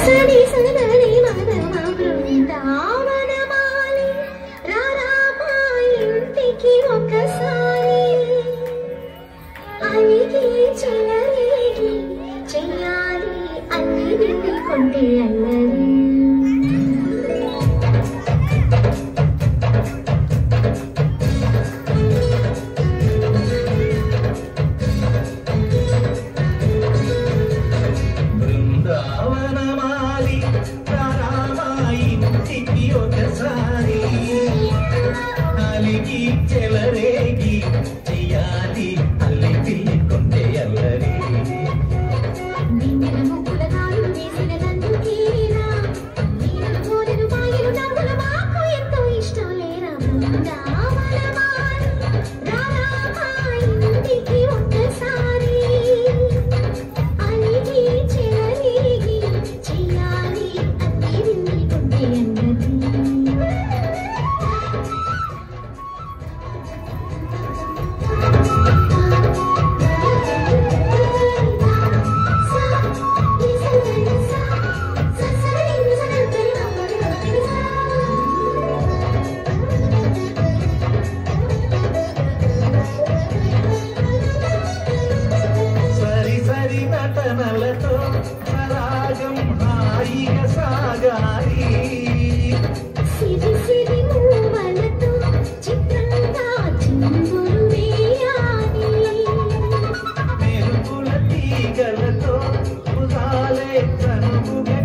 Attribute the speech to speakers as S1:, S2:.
S1: సడి సదడి మదమ బృందావనమాలి రారామా ఇంటికి ఒకసారి అలిగి చెలరేగి చెయ్యాలి అన్ని విందుకుంటే అల్లరి
S2: బృందావనమాలి రారామా ఇంటికి ఒకసారి అలిగి చెలరేగి చెయ్యాలి అల్లి పిల్లికుంటే అల్లరి
S1: నిన్నెల ముగ్గుల కాలు వేసిన నందుకేరా నీళ్ళ కోరెను మాయలు నవ్వుల మాకు ఎంతో ఇష్టం లేరా బృందావనమాలి రారామా ఇంటికి ఒక్కసారి అలిగి చెలరేగి చెయ్యాలి అన్ని విందుకుంటే అన్నది
S2: సరి సరి నటనలతో రాగం హాయిగా సాగాలి
S1: సిరి సిరి మూవలతో చిత్రంగా చిందులు వేయాలి
S2: మెరుపుల తీగలతో ఉదాలే కనుగుగా